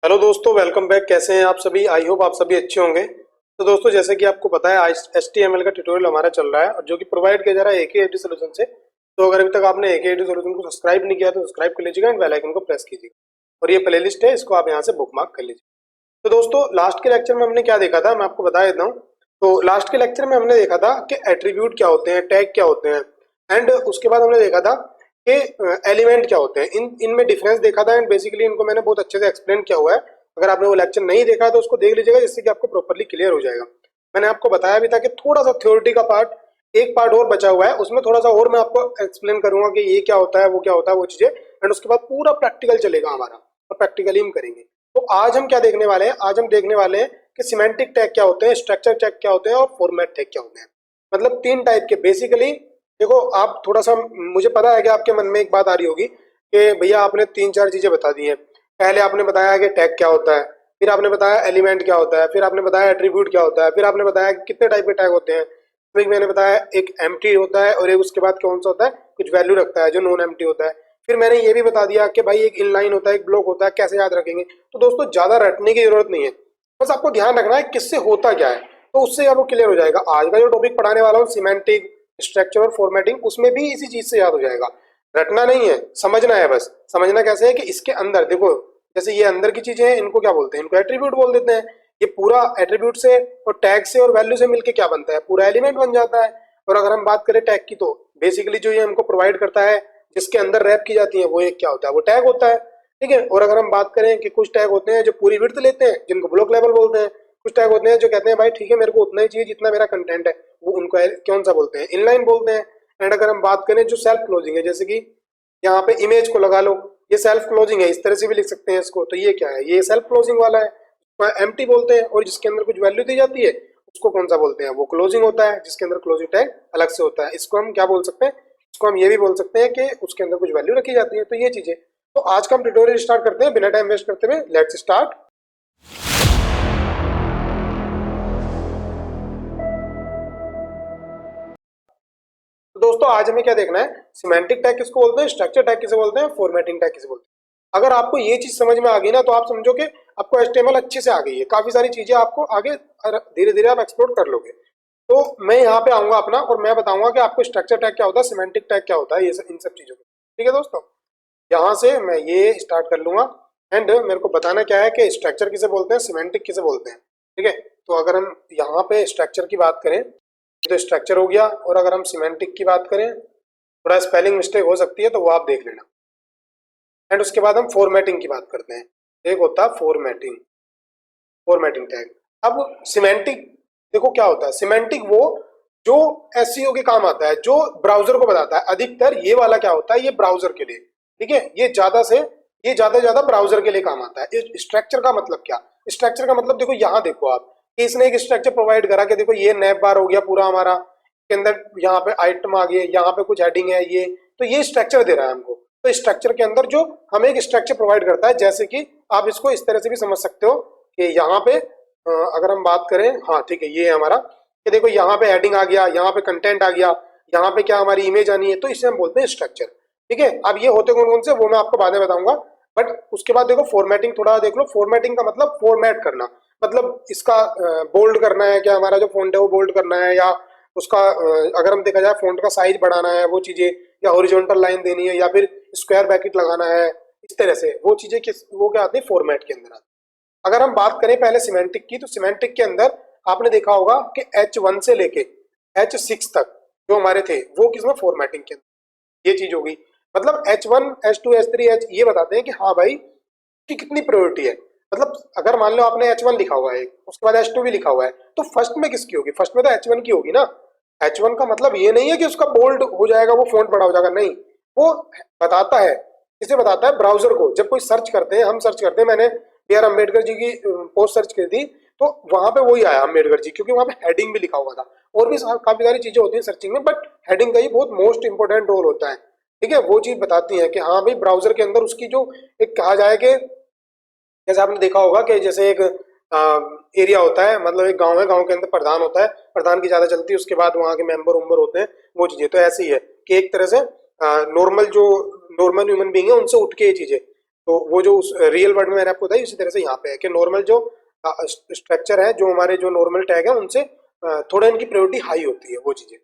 Hello दोस्तों, welcome back. कैसे हैं आप सभी? आई होप आप सभी अच्छे होंगे। तो दोस्तों, जैसे कि आपको पता है आज HTML का ट्यूटोरियल हमारा चल रहा है और जो कि प्रोवाइड किया जा रहा है AKIT सॉल्यूशन से। तो अगर अभी तक आपने AKIT सॉल्यूशन को सब्सक्राइब नहीं किया तो सब्सक्राइब कर लीजिएगा एंड बेल आइकन को प्रेस कीजिएगा। और ये प्लेलिस्ट है, इसको आप यहाँ से बुकमार्क कर लीजिए। तो दोस्तों, लास्ट के लेक्चर में हमने क्या देखा था, मैं आपको बता देता हूँ। तो लास्ट के लेक्चर में हमने देखा था कि एट्रीब्यूट क्या होते हैं, टैग क्या होते हैं, एंड उसके बाद हमने देखा था कि एलिमेंट क्या होते हैं। इनमें डिफरेंस देखा था एंड बेसिकली इनको मैंने बहुत अच्छे से एक्सप्लेन किया हुआ है। अगर आपने वो लेक्चर नहीं देखा है तो उसको देख लीजिएगा, जिससे कि आपको प्रॉपर्ली क्लियर हो जाएगा। मैंने आपको बताया भी था कि थोड़ा सा थ्योरिटी का पार्ट, एक पार्ट और बचा हुआ है, उसमें थोड़ा सा और मैं आपको एक्सप्लेन करूंगा कि ये क्या होता है, वो क्या होता है, वो चीजें। एंड उसके बाद पूरा प्रैक्टिकल चलेगा हमारा, और प्रैक्टिकली हम करेंगे। तो आज हम क्या देखने वाले हैं? आज हम देखने वाले हैं कि सिमेंटिक टैग क्या होते हैं, स्ट्रक्चर टैग क्या होते हैं और फॉर्मेट टैग क्या होते हैं। मतलब तीन टाइप के बेसिकली। देखो, आप थोड़ा सा, मुझे पता है कि आपके मन में एक बात आ रही होगी कि भैया आपने तीन चार चीजें बता दी हैं। पहले आपने बताया कि टैग क्या होता है, फिर आपने बताया एलिमेंट क्या होता है, फिर आपने बताया एट्रीब्यूट क्या होता है, फिर आपने बताया कि कितने टाइप के टैग होते हैं। फिर मैंने बताया एक एम्प्टी होता है और एक उसके बाद कौन सा होता है, कुछ वैल्यू रखता है जो नॉन एम्प्टी होता है। फिर मैंने ये भी बता दिया कि भाई एक इनलाइन होता है, एक ब्लॉक होता है, कैसे याद रखेंगे। तो दोस्तों, ज्यादा रटने की जरूरत नहीं है, बस आपको ध्यान रखना है किससे होता क्या है, तो उससे आपको क्लियर हो जाएगा। आज का जो टॉपिक पढ़ाने वाला हूँ, सिमेंटिक, स्ट्रक्चर और फॉर्मेटिंग, उसमें भी इसी चीज से याद हो जाएगा। रटना नहीं है, समझना है। बस समझना कैसे है कि इसके अंदर देखो, जैसे ये अंदर की चीजें हैं, इनको क्या बोलते हैं? इनको एट्रीब्यूट बोल देते हैं। ये पूरा एट्रीब्यूट से और टैग से और वैल्यू से मिलके क्या बनता है? पूरा एलिमेंट बन जाता है। और अगर हम बात करें टैग की, तो बेसिकली जो ये हमको प्रोवाइड करता है, जिसके अंदर रैप की जाती है, वो एक क्या होता है? वो टैग होता है। ठीक है। और अगर हम बात करें कि कुछ टैग होते हैं जो पूरी विड्थ लेते हैं, जिनको ब्लॉक लेवल बोलते हैं। कुछ टैग होते हैं जो कहते हैं भाई ठीक है, मेरे को उतना ही चाहिए जितना मेरा कंटेंट है, वो उनको कौन सा बोलते हैं? इनलाइन बोलते हैं। एंड अगर हम बात करें जो सेल्फ क्लोजिंग है, जैसे कि यहाँ पे इमेज को लगा लो, ये सेल्फ क्लोजिंग है, इस तरह से भी लिख सकते हैं इसको। तो ये क्या है? ये सेल्फ क्लोजिंग वाला है, एम्प्टी बोलते हैं। और जिसके अंदर कुछ वैल्यू दी जाती है, उसको कौन सा बोलते हैं? वो क्लोजिंग होता है, जिसके अंदर क्लोजिंग टैग अलग से होता है। इसको हम क्या बोल सकते हैं? इसको हम ये भी बोल सकते हैं कि उसके अंदर कुछ वैल्यू रखी जाती है। तो ये चीजें। तो आज का हम ट्यूटोरियल स्टार्ट करते हैं बिना टाइम वेस्ट करते हुए। Let's start. तो दोस्तों, आज हमें क्या देखना है? सिमेंटिक टैग किसको बोलते हैं, स्ट्रक्चर टैग किसे बोलते हैं, फॉर्मेटिंग टैग किसे बोलते हैं। अगर आपको ये चीज समझ में आ गई ना, तो आप समझो कि आपको HTML अच्छे से आ गई है। काफी सारी चीजें आपको आगे धीरे धीरे आप एक्सप्लोर कर लोगे। तो मैं यहाँ पे आऊंगा अपना, और मैं बताऊंगा कि आपको स्ट्रक्चर टैग क्या होता है, सिमेंटिक टैग क्या होता है, ये इन सब चीजों को। ठीक है दोस्तों, यहाँ से मैं ये स्टार्ट कर लूंगा। एंड मेरे को बताना क्या है कि स्ट्रक्चर किसे बोलते हैं, सिमेंटिक किसे बोलते हैं। ठीक है। तो अगर हम यहाँ पे स्ट्रक्चर की बात करें, तो स्ट्रक्चर हो गया। और अगर हम सिमेंटिक की बात करें, थोड़ा स्पेलिंग मिस्टेक हो सकती है, तो वो आप देख लेना। एंड उसके बाद हम फॉर्मेटिंग की बात करते हैं। एक होता है फॉर्मेटिंग, फॉर्मेटिंग टैग। अब सिमेंटिक देखो क्या होता है। सिमेंटिक वो जो SEO के काम आता है, जो ब्राउजर को बताता है। अधिकतर ये वाला क्या होता है, ये ब्राउजर के लिए। ठीक है, ये ज्यादा से ज्यादा ब्राउजर के लिए काम आता है। स्ट्रक्चर का मतलब क्या? स्ट्रक्चर का मतलब देखो, यहाँ देखो आप, कि इसने एक स्ट्रक्चर प्रोवाइड करा कि देखो ये नैप बार हो गया पूरा हमारा, के अंदर यहाँ पे आइटम आ गए, यहाँ पे कुछ हेडिंग है, ये तो ये स्ट्रक्चर दे रहा है हमको। तो स्ट्रक्चर के अंदर जो हमें एक स्ट्रक्चर प्रोवाइड करता है, जैसे कि आप इसको इस तरह से भी समझ सकते हो कि यहाँ पे अगर हम बात करें, हाँ ठीक है, ये है हमारा, कि देखो यहाँ पे हेडिंग आ गया, यहाँ पे कंटेंट आ गया, यहाँ पे क्या हमारी इमेज आनी है, तो इसे हम बोलते हैं स्ट्रक्चर। ठीक है। अब ये होते कौन कौन से, वो मैं आपको बाद में बताऊंगा। बट उसके बाद देखो फॉर्मेटिंग थोड़ा देख लो। फॉर्मेटिंग का मतलब फॉर्मेट करना, मतलब इसका बोल्ड करना है, क्या हमारा जो फॉन्ट है वो बोल्ड करना है, या उसका अगर हम देखा जाए फॉन्ट का साइज बढ़ाना है, वो चीजें, या हॉरिजॉन्टल लाइन देनी है, या फिर स्क्वायर ब्रैकेट लगाना है, इस तरह से वो चीजें वो क्या आती है, फॉर्मेट के अंदर आती है। अगर हम बात करें पहले सिमेंटिक की, तो सिमेंटिक के अंदर आपने देखा होगा कि H1 से लेके H6 तक जो हमारे थे, वो किसमें? फॉर्मेटिंग के अंदर। ये चीज होगी। मतलब H1 H2 H3 H ये बताते हैं कि हाँ भाई कि कितनी प्रायोरिटी है। मतलब अगर मान लो आपने H1 लिखा हुआ है, उसके बाद H2 भी लिखा हुआ है, तो फर्स्ट में किसकी होगी? फर्स्ट में तो H1 की होगी ना। H1 का मतलब ये नहीं है कि उसका बोल्ड हो जाएगा, वो फॉन्ट बड़ा हो जाएगा, नहीं। वो बताता है, किसे बताता है? ब्राउजर को। जब कोई सर्च करते हैं, हम सर्च करते हैं, मैंने B.R. अम्बेडकर जी की पोस्ट सर्च की थी, तो वहां पे वही आया अम्बेडकर जी, क्योंकि वहां पे हेडिंग भी लिखा हुआ था। और भी काफी सारी चीजें होती है सर्चिंग में, बट हेडिंग का ही बहुत मोस्ट इंपोर्टेंट रोल होता है। ठीक है। वो चीज बताती है कि हाँ भाई, ब्राउजर के अंदर उसकी जो एक कहा जाए कि, जैसे आपने देखा होगा कि जैसे एक एरिया होता है, मतलब एक गांव है, गांव के अंदर प्रधान होता है, प्रधान की ज्यादा चलती है, उसके बाद वहाँ के मेंबर उम्बर होते हैं, वो चीजें। तो ऐसे ही है कि एक तरह से नॉर्मल जो नॉर्मल ह्यूमन बीइंग है, उनसे उठ के ये चीजें, तो वो जो रियल वर्ल्ड में मैंने आपको बताया उसी तरह से यहाँ पे है कि नॉर्मल जो स्ट्रक्चर है, जो हमारे जो नॉर्मल टैग है उनसे थोड़ा इनकी प्रायोरिटी हाई होती है वो चीजें।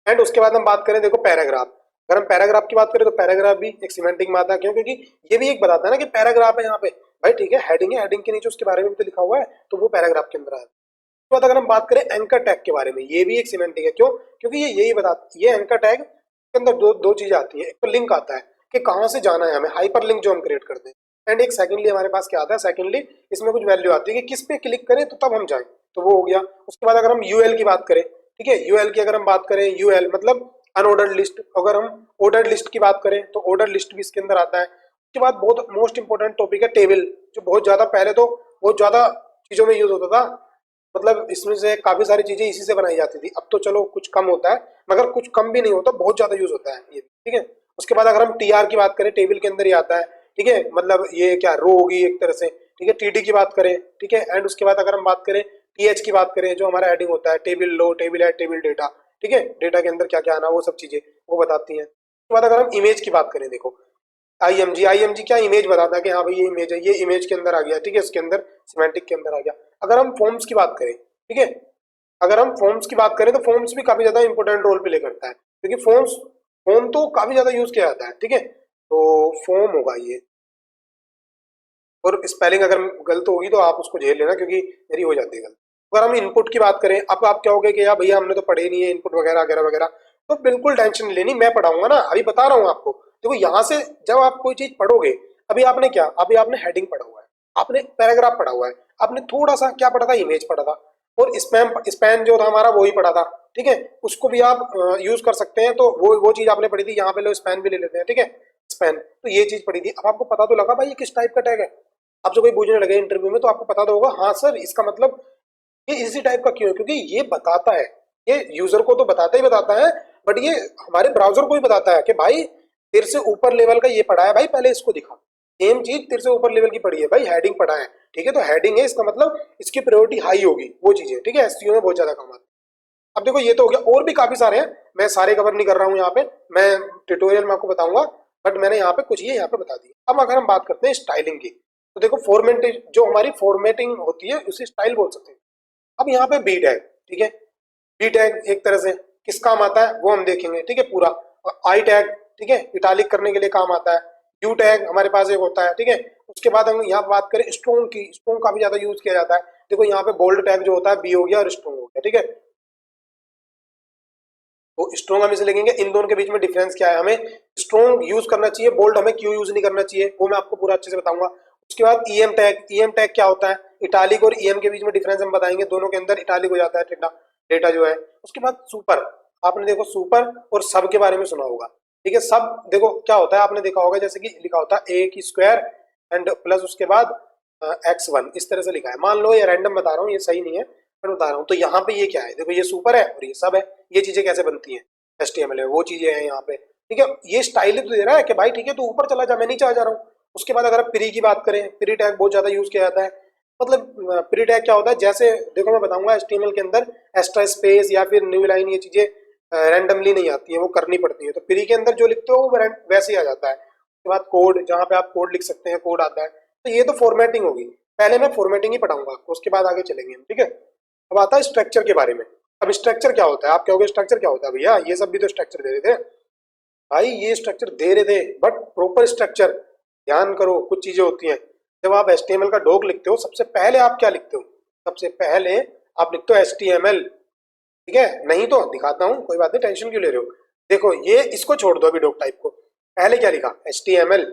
एंड उसके बाद हम बात करें देखो पैराग्राफ। अगर हम पैराग्राफ की बात करें तो पैराग्राफ भी एक सिमेंटिक में आता है। क्यों? क्योंकि ये भी एक बताता है ना कि पैराग्राफ है यहाँ पे, भाई ठीक है हेडिंग है, हेडिंग के नीचे उसके बारे में भी तो लिखा हुआ है, तो वो पैराग्राफ के अंदर आया। उसके बाद अगर हम बात करें एंकर टैग के बारे में, ये भी एक सिमेंटिक है। क्यों? क्योंकि ये यही बताता, ये एंकर टैग के अंदर दो चीजें आती है। एक तो लिंक आता है कि कहाँ से जाना है हमें, हाइपर लिंक जो हम क्रिएट करते हैं। एंड एक सेकेंडली हमारे पास क्या आता है, सेकेंडली इसमें कुछ वैल्यू आती है कि किस पे क्लिक करें तो तब हम जाएं, तो वो हो गया। उसके बाद अगर हम यूएल की बात करें, ठीक है, यूएल की अगर हम बात करें, यूएल मतलब अनऑर्डर्ड लिस्ट। अगर हम ऑर्डर्ड लिस्ट की बात करें तो ऑर्डर लिस्ट भी इसके अंदर आता है। उसके बाद बहुत मोस्ट इंपोर्टेंट टॉपिक है टेबल, जो बहुत ज्यादा पहले तो बहुत ज्यादा चीजों में यूज होता था, मतलब इसमें से काफी सारी चीजें इसी से बनाई जाती थी। अब तो चलो कुछ कम होता है, मगर कुछ कम भी नहीं होता, बहुत ज्यादा यूज होता है ये, ठीक है। उसके बाद अगर हम टीआर की बात करें, टेबल के अंदर ही आता है, ठीक है, मतलब ये क्या रो होगी एक तरह से, ठीक है। टीडी की बात करें, ठीक है। एंड उसके बाद अगर हम बात करें टीएच की बात करें, जो हमारा हेडिंग होता है, टेबल लो, टेबल एड, टेबल डेटा, ठीक है, डेटा के अंदर क्या क्या आना, वो सब चीजें वो बताती हैं। उसके बाद अगर हम इमेज की बात करें, देखो आईएमजी, आईएमजी क्या इमेज बताता है कि हाँ भाई ये इमेज है, ये इमेज के अंदर आ गया, ठीक है, इसके अंदर सिमेंटिक के अंदर आ गया। अगर हम फॉर्म्स की बात करें, ठीक है, अगर हम फॉर्म्स की बात करें तो फॉर्म्स भी काफी ज्यादा इंपॉर्टेंट रोल प्ले करता है, क्योंकि फॉर्म्स फॉर्म तो काफी ज्यादा यूज किया जाता है, ठीक है। तो फॉर्म होगा ये, और स्पेलिंग अगर गलत होगी तो आप उसको झेल लेना, क्योंकि मेरी हो जाती है गलत। अगर हम इनपुट की बात करें, अब आप क्या होगे कि यार भैया हमने तो पढ़े नहीं है इनपुट वगैरह वगैरह वगैरह, तो बिल्कुल टेंशन नहीं लेनी, मैं पढ़ाऊंगा ना, अभी बता रहा हूँ आपको। देखो यहाँ से जब आप कोई चीज पढ़ोगे, अभी आपने क्या, अभी आपने हेडिंग पढ़ा हुआ है, आपने पैराग्राफ पढ़ा हुआ है, आपने थोड़ा सा क्या पढ़ा था, इमेज पढ़ा था, और स्पैम स्पैन जो था हमारा वो ही पढ़ा था, ठीक है। उसको भी आप यूज कर सकते हैं, तो वो चीज आपने पढ़ी थी, यहाँ पे लो स्पैन भी ले लेते हैं, ठीक है, स्पैन, तो ये चीज पढ़ी थी। अब आपको पता तो लगा भाई ये किस टाइप का टैग है। अब जो कोई पूछने लगे इंटरव्यू में तो आपको पता तो होगा, हाँ सर इसका मतलब ये इसी टाइप का क्यों है, क्योंकि ये बताता है, ये यूजर को तो बताता ही बताता है, बट ये हमारे ब्राउजर को भी बताता है कि भाई तेरे से ऊपर लेवल का ये पढ़ा है, भाई पहले इसको दिखा। सेम चीज तेरे से ऊपर लेवल की पढ़ी है, भाई हेडिंग पढ़ा है, ठीक है, तो हेडिंग है, इसका मतलब इसकी प्रायोरिटी हाई होगी, वो चीजें, ठीक है, एसईओ में बहुत ज्यादा काम आती है। अब देखो ये तो हो गया, और भी काफी सारे हैं, मैं सारे कवर नहीं कर रहा हूँ यहाँ पे, मैं ट्यूटोरियल में आपको बताऊंगा, बट मैंने यहाँ पे कुछ ये यहाँ पे बता दिया। अब अगर हम बात करते हैं स्टाइलिंग की, तो देखो फॉर्मेटिंग, जो हमारी फॉर्मेटिंग होती है उसे स्टाइल बोल सकते हैं। अब यहाँ पे बी टैग, ठीक है, बी टैग एक तरह से किस काम आता है वो हम देखेंगे, ठीक है, पूरा। आई टैग, ठीक है, इटालिक करने के लिए काम आता है। यू टैग हमारे पास एक होता है, ठीक है। उसके बाद हम यहाँ बात करें स्ट्रोंग की, स्ट्रोंग काफी ज्यादा यूज किया जाता है। देखो यहाँ पे बोल्ड टैग जो होता है बी हो गया और स्ट्रोंग हो गया, ठीक है। तो स्ट्रोंग हम इसे लिखेंगे, इन दोनों के बीच में डिफरेंस क्या है, हमें स्ट्रोंग यूज करना चाहिए, बोल्ड हमें क्यों यूज नहीं करना चाहिए, वो मैं आपको पूरा अच्छे से बताऊंगा। उसके बाद ईएम टैग, ईएम टैग क्या होता है, इटालिक और ईएम के बीच में डिफरेंस हम बताएंगे, दोनों के अंदर इटालिक हो जाता है डेटा, डेटा जो है। उसके बाद सुपर, आपने देखो सुपर और सब के बारे में सुना होगा, ठीक है। सब देखो क्या होता है, आपने देखा होगा जैसे कि लिखा होता है ए की स्क्वायर एंड प्लस उसके बाद x1, इस तरह से लिखा है। मान लो ये रैंडम बता रहा हूँ, ये सही नहीं है मैं बता रहा हूँ। तो यहाँ पे ये क्या है, देखो ये सुपर है और ये सब है, ये चीजें कैसे बनती हैं, HTML में वो चीजें हैं यहाँ पे, ठीक है। ये स्टाइल तो दे रहा है कि भाई ठीक है तू ऊपर चला जा, मैं नीचे आ जा रहा हूँ। उसके बाद अगर प्री की बात करें, प्री टैग बहुत ज्यादा यूज किया जाता है। मतलब प्री टैग क्या होता है, जैसे देखो मैं बताऊंगा HTML के अंदर एक्स्ट्रा स्पेस या फिर न्यू लाइन, ये चीजें रैंडमली नहीं आती है, वो करनी पड़ती है। तो प्री के अंदर जो लिखते हो वो वैसे ही आ जाता है। उसके बाद कोड, जहाँ पे आप कोड लिख सकते हैं, कोड आता है। तो ये तो फॉर्मेटिंग होगी, पहले मैं फॉर्मेटिंग ही पढ़ाऊंगा आपको, उसके बाद आगे चलेंगे हम, ठीक है। अब आता है स्ट्रक्चर के बारे में। अब स्ट्रक्चर क्या होता है, आप कहोगे स्ट्रक्चर क्या होता है भैया, ये सब भी तो स्ट्रक्चर दे रहे थे। भाई ये स्ट्रक्चर दे रहे थे, बट प्रॉपर स्ट्रक्चर, ध्यान करो कुछ चीजें होती हैं। जब आप HTML का डॉक लिखते हो, सबसे पहले आप क्या लिखते हो, सबसे पहले आप लिखते हो HTML, ठीक है। नहीं तो दिखाता हूँ, कोई बात नहीं, टेंशन क्यों ले रहे हो। देखो ये इसको छोड़ दो अभी, डॉक टाइप को, पहले क्या लिखा HTML,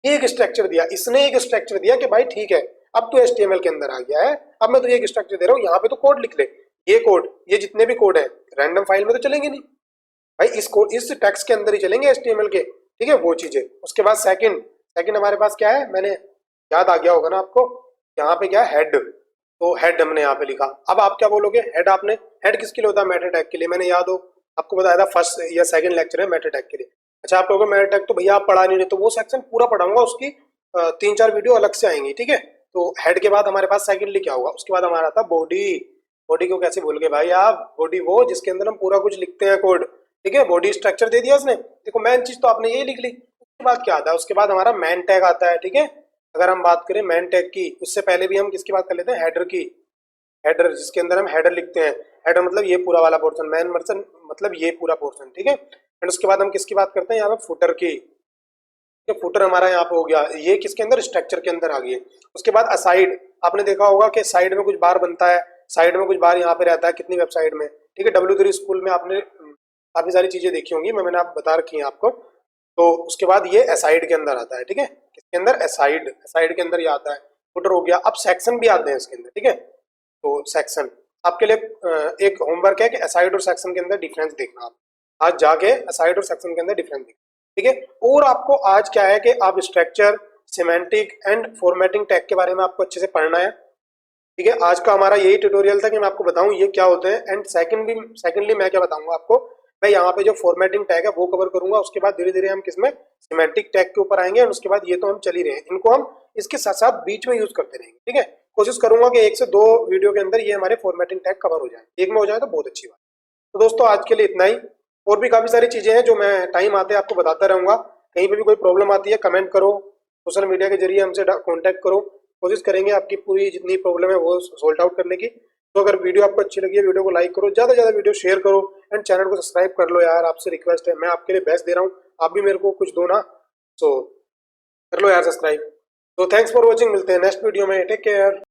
एक स्ट्रक्चर दिया इसने, एक स्ट्रक्चर दिया कि भाई ठीक है अब तो HTML के अंदर आ गया है, अब मैं तुझे एक स्ट्रक्चर दे रहा हूँ, यहाँ पे तो कोड लिख ले। ये कोड, ये जितने भी कोड है रैंडम फाइल में तो चलेंगे नहीं भाई, इस कोड इस टेक्स्ट के अंदर ही चलेंगे HTML के, ठीक है, वो चीजें। उसके बाद सेकंड, सेकंड हमारे पास क्या है, मैंने याद आ गया होगा ना आपको, यहाँ पे क्या है हेड, तो हेड हमने यहाँ पे लिखा। अब आप क्या बोलोगे, हेड आपने, हेड किसके लिए होता है, मेटा टैग के लिए, मैंने याद हो आपको बताया था फर्स्ट या सेकंड लेक्चर है मेटा टैग के लिए। अच्छा आप कहोगे मेटा टैग तो भैया आप पढ़ा नहीं रहे, तो वो सेक्शन पूरा पढ़ाऊंगा, उसकी 3-4 वीडियो अलग से आएंगी, ठीक है। तो हेड के बाद हमारे पास सेकंडली क्या होगा, उसके बाद हमारा था बॉडी। बॉडी को कैसे भूल गए भाई आप, बॉडी वो जिसके अंदर हम पूरा कुछ लिखते हैं कोड, ठीक है, बॉडी स्ट्रक्चर दे दिया उसने। देखो मेन चीज तो आपने यही लिख ली। उसके बाद क्या आता है, उसके बाद हमारा मैन टैग आता है, ठीक है, अगर हम बात करें मेन टैग की, उससे पहले भी हम किसकी बात कर लेते हैं, हेडर की। हेडर जिसके अंदर हम हेडर लिखते हैं, हेडर मतलब ये पूरा वाला पोर्शन, मेन वर्सन मतलब ये पूरा पोर्शन, ठीक है। एंड उसके बाद हम किसकी बात करते हैं यहाँ पे, फुटर की। ये फुटर हमारा यहाँ पे हो गया, ये किसके अंदर, स्ट्रक्चर के अंदर आ गई है। उसके बाद असाइड, आपने देखा होगा कि साइड में कुछ बार बनता है, साइड में कुछ बार यहाँ पे रहता है कितनी वेबसाइट में, ठीक है। W3 स्कूल में आपने काफी सारी चीजें देखी होंगी, मैंने आप बता रखी है आपको। तो उसके बाद ये असाइड के अंदर आता है, ठीक है। किसके अंदर, असाइड, असाइड के अंदर ये आता है, फुटर हो गया। अब सेक्शन भी आते हैं इसके अंदर, ठीक है। तो सेक्शन आपके लिए एक होमवर्क है कि असाइड और सेक्शन के अंदर डिफरेंस देखना, आप आज जाके असाइड और सेक्शन के अंदर डिफरेंस देखना, ठीक है। और आपको आज क्या है कि आप structure, semantic and formatting tag के बारे में आपको अच्छे से पढ़ना है, ठीक है। आज का हमारा यही ट्यूटोरियल था कि मैं आपको बताऊं ये क्या होते हैं। एंड सेकंडली मैं क्या बताऊंगा आपको, मैं यहाँ पे जो फॉर्मेटिंग टैग है वो कवर करूंगा। उसके बाद धीरे धीरे हम किसमें, सिमेंटिक टैग के ऊपर आएंगे। और उसके बाद ये तो हम चल ही रहे हैं, इनको हम इसके साथ साथ बीच में यूज करते रहेंगे, ठीक है। कोशिश करूंगा कि 1 से 2 वीडियो के अंदर ये हमारे फॉर्मेटिंग टैग कवर हो जाए, एक में हो जाए तो बहुत अच्छी बात। तो दोस्तों आज के लिए इतना ही। और भी काफी सारी चीजें हैं जो मैं टाइम आते आपको बताता रहूंगा। कहीं पे भी कोई प्रॉब्लम आती है कमेंट करो, सोशल मीडिया के जरिए हमसे कांटेक्ट करो, कोशिश करेंगे आपकी पूरी जितनी प्रॉब्लम है वो सॉल्ट आउट करने की। तो अगर वीडियो आपको अच्छी लगी है, वीडियो को लाइक करो, ज्यादा से ज्यादा वीडियो शेयर करो एंड चैनल को सब्सक्राइब कर लो यार, आपसे रिक्वेस्ट है, मैं आपके लिए बेस्ट दे रहा हूँ, आप भी मेरे को कुछ दो ना। सो कर लो यार सब्सक्राइब। तो थैंक्स फॉर वॉचिंग, मिलते हैं नेक्स्ट वीडियो में, टेक केयर।